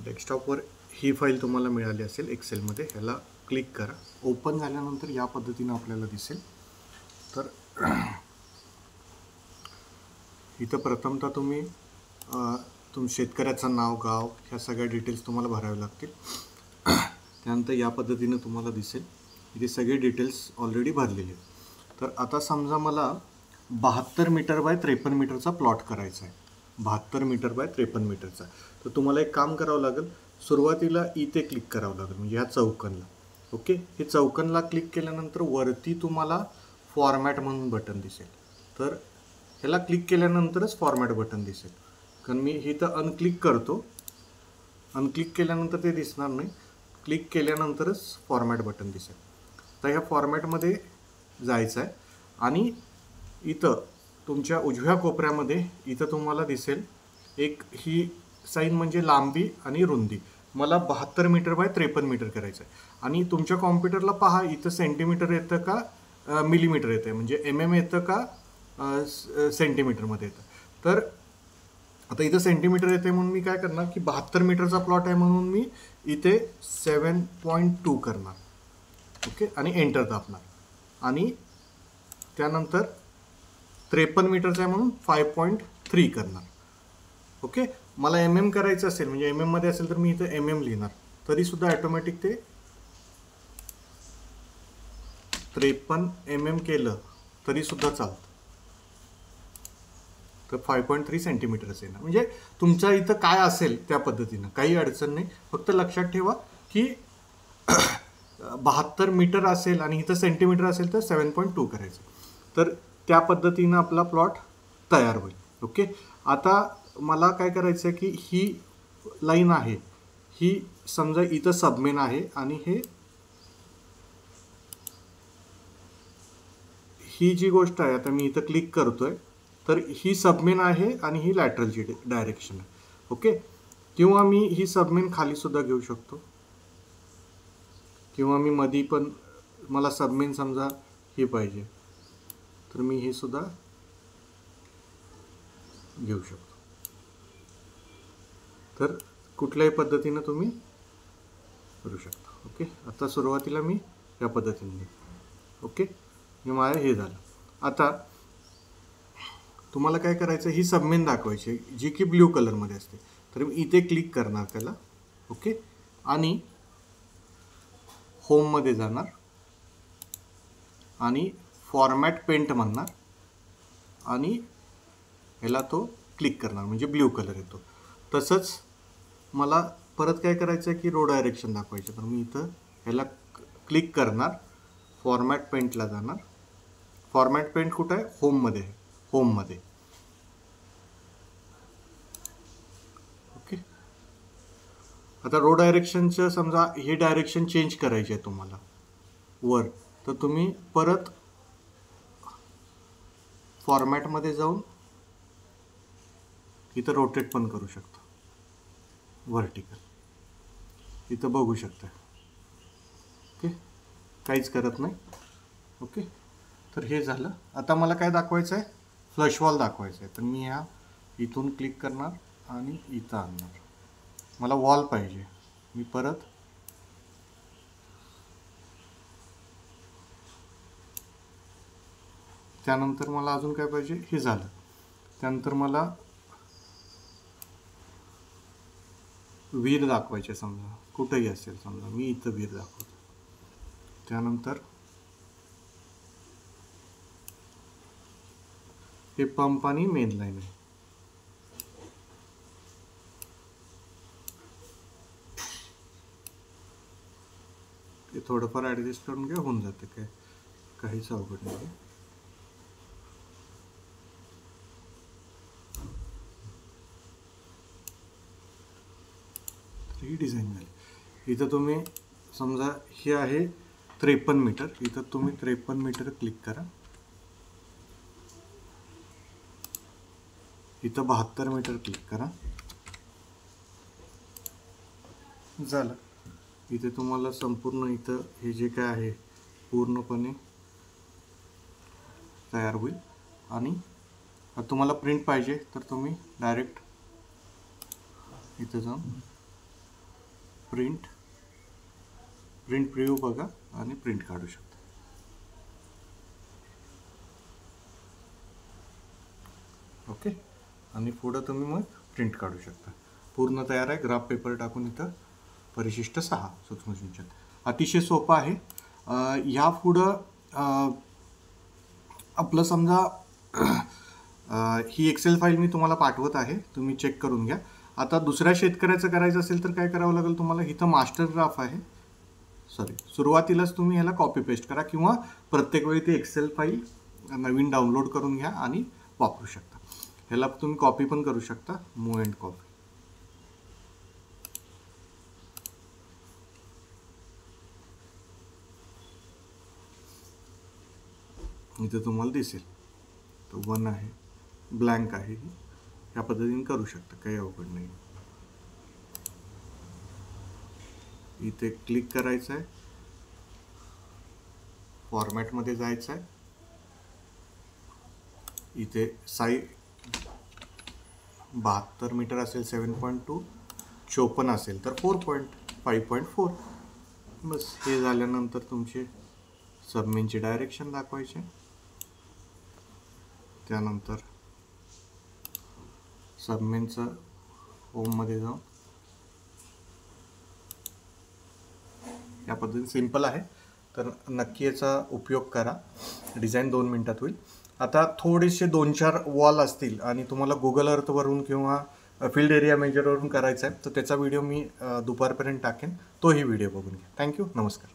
डेस्कटॉपवर ही फाईल तुम्हाला मिळाली असेल एक्सेलमध्ये. ह्याला क्लिक करा. ओपन झाल्यानंतर या पद्धतीनं आपल्याला दिसेल. तर इथं प्रथमतः तुम्ही शेतकऱ्याचं नाव, गाव ह्या सगळ्या डिटेल्स तुम्हाला भरावे लागतील. त्यानंतर या पद्धतीनं तुम्हाला दिसेल. इथे सगळे डिटेल्स ऑलरेडी भरलेले आहेत. तर आता समजा मला 72 मीटर बाय 53 मीटरचा प्लॉट करायचा आहे. 72 मीटर बाय 53 मीटरचा. तर तुम्हाला एक काम करावं लागेल. सुरुवातीला इथे क्लिक करावं लागेल, म्हणजे ह्या चौकनला. ओके, हे चौकनला क्लिक केल्यानंतर वरती तुम्हाला फॉर्मॅट म्हणून बटन दिसेल. तर ह्याला क्लिक केल्यानंतरच फॉर्मॅट बटन दिसेल. कारण मी इथं अनक्लिक करतो. अनक्लिक केल्यानंतर ते दिसणार नाही. क्लिक केल्यानंतरच फॉर्मॅट बटन दिसेल. तर ह्या फॉर्मॅटमध्ये जायचं आहे आणि इथं तुमच्या उजव्या कोपऱ्यामध्ये इथं तुम्हाला दिसेल एक ही साईन, म्हणजे लांबी आणि रुंदी. मला 72 मीटर बाय 53 मीटर करायचं आहे. आणि तुमच्या कॉम्प्युटरला पहा इथं सेंटीमीटर येतं का मिलीमीटर येतं आहे, म्हणजे MM येतं का सेंटीमीटरमध्ये येतं. तर आता इथं सेंटीमीटर येते म्हणून मी काय करणार की 72 मीटरचा प्लॉट आहे म्हणून मी इथे 7.2 करणार. ओके, आणि एंटर दाबणार. आणि त्यानंतर 53 मीटरचा आहे म्हणून 5.3 करणार. ओके, मला MM करायचं असेल, म्हणजे MM मध्ये असेल तर मी इथे MM लिहिणार. तरीसुद्धा ॲटोमॅटिक ते 53 MM केलं तरीसुद्धा चालतं. तर 5.3 सेंटीमीटरच येणार. म्हणजे तुमच्या इथं काय असेल त्या पद्धतीनं काही अडचण नाही. फक्त लक्षात ठेवा की 72 मीटर असेल आणि इथं सेंटीमीटर असेल तर 7.2 करायचं. तर त्या पद्धतीनं आपला प्लॉट तयार होईल. ओके, आता मला काय करायचं आहे की ही लाईन आहे, ही समजा इथं सबमेन आहे आणि ही जी गोष्ट आहे, आता मी इथं क्लिक करतोय तर ही सबमेन आहे आणि ही लॅटरलची डायरेक्शन आहे. ओके, किंवा मी ही सबमेन खाली सुद्धा घेऊ शकतो, किंवा मी मधी पण, मला सबमेन समजा ही पाहिजे तर मी ही सुद्धा घेऊ शकतो. तर कुठल्याही पद्धतीनं तुम्ही करू शकता. ओके, आता सुरुवातीला मी या पद्धतीने. ओके, हे माझं हे झालं. आता तुम्हाला काय करायचं, ही सबमेन दाखवायची जी की ब्ल्यू कलरमध्ये असते. तर मी इथे क्लिक करणार त्याला. ओके, आणि होममध्ये जाणार आणि फॉर्मॅट पेंट म्हणणार आणि ह्याला तो क्लिक करणार, म्हणजे ब्ल्यू कलर येतो. तसंच मला परत काय करायचं आहे की रो डायरेक्शन दाखवायचं. तर मी इथं ह्याला क्लिक करणार, फॉर्मॅट पेंटला जाणार. फॉर्मॅट पेंट कुठं आहे, होममध्ये आहे, होममध्ये. ओके, आता रो डायरेक्शनचं समजा हे डायरेक्शन चेंज करायचे आहे तुम्हाला वर, तर तुम्ही परत फॉर्मॅटमध्ये जाऊन इथं रोटेट पण करू शकता व्हर्टिकल. इथं बघू शकता. ओके, काहीच करत नाही. ओके, तर हे झालं. आता मला काय दाखवायचं आहे, फ्लश वॉल दाखवायचं आहे. तर मी ह्या इथून क्लिक करणार आणि इथं आणणार. मला वॉल पाहिजे. मी परत त्यानंतर मला अजून काय पाहिजे, हे झालं. त्यानंतर मला वीर दाखवायचे, समजा कुठंही असेल, समजा मी इथं वीर दाखवतो. त्यानंतर हे पंप आणि मेन लाईन आहे. ते थोडंफार ॲडजस्ट करून घ्या, होऊन जाते, काय काहीच अवघड नाही. ही डिझाईन झाली. इथं तुम्ही समजा हे आहे 53 मीटर. इथं तुम्ही 53 मीटर क्लिक करा. इथं 72 मीटर क्लिक करा. झालं. इथे तुम्हाला संपूर्ण इथं हे जे काय आहे पूर्णपणे तयार होईल. आणि तुम्हाला प्रिंट पाहिजे तर तुम्ही डायरेक्ट इथं जाऊन प्रिंट प्रिव्ह्यू बघा आणि प्रिंट काढू शकता. ओके, आणि पुढं तुम्ही मग प्रिंट काढू शकता. पूर्ण तयार आहे. ग्राफ पेपर टाकून इथं परिशिष्ट 6 सूक्ष्मसिंचन. अतिशय सोपं आहे. ह्या पुढं आपलं समजा ही एक्सेल फाईल मी तुम्हाला पाठवत आहे, तुम्ही चेक करून घ्या. आता दुसऱ्या शेतकऱ्याचं करायचं असेल तर काय करावं लागेल तुम्हाला. इथं मास्टर ग्राफ आहे, सुरुवातीलाच तुम्ही ह्याला कॉपी पेस्ट करा किंवा प्रत्येक वेळी ती एक्सेल फाईल नवीन डाउनलोड करून घ्या आणि वापरू शकता. ह्याला तुम्ही कॉपी पण करू शकता, मूव अँड कॉपी. इथे तुम्हाला दिसेल तो 1 आहे, ब्लँक आहे. या पद्धतीने करू शकता, काही अवघड नाही. इथे क्लिक करायचं आहे, फॉर्मॅटमध्ये जायचं आहे. इथे साईज 72 मीटर असेल 7.2, 54 असेल तर 5.4. बस हे झाल्यानंतर तुमचे सबमेनचे डायरेक्शन दाखवायचे. त्यानंतर सबमेनचं होममध्ये जाऊन या पद्धतीने सिंपल आहे. तर नक्की याचा उपयोग करा. डिझाईन 2 मिनिटात होईल. आता थोडेसे 2-4 वॉल असतील आणि तुम्हाला गुगल अर्थवरून किंवा फील्ड एरिया मेजरवरून करायचं आहे तर त्याचा व्हिडिओ मी दुपारपर्यंत टाकेन. तोही व्हिडिओ बघून घ्या. थँक्यू. नमस्कार.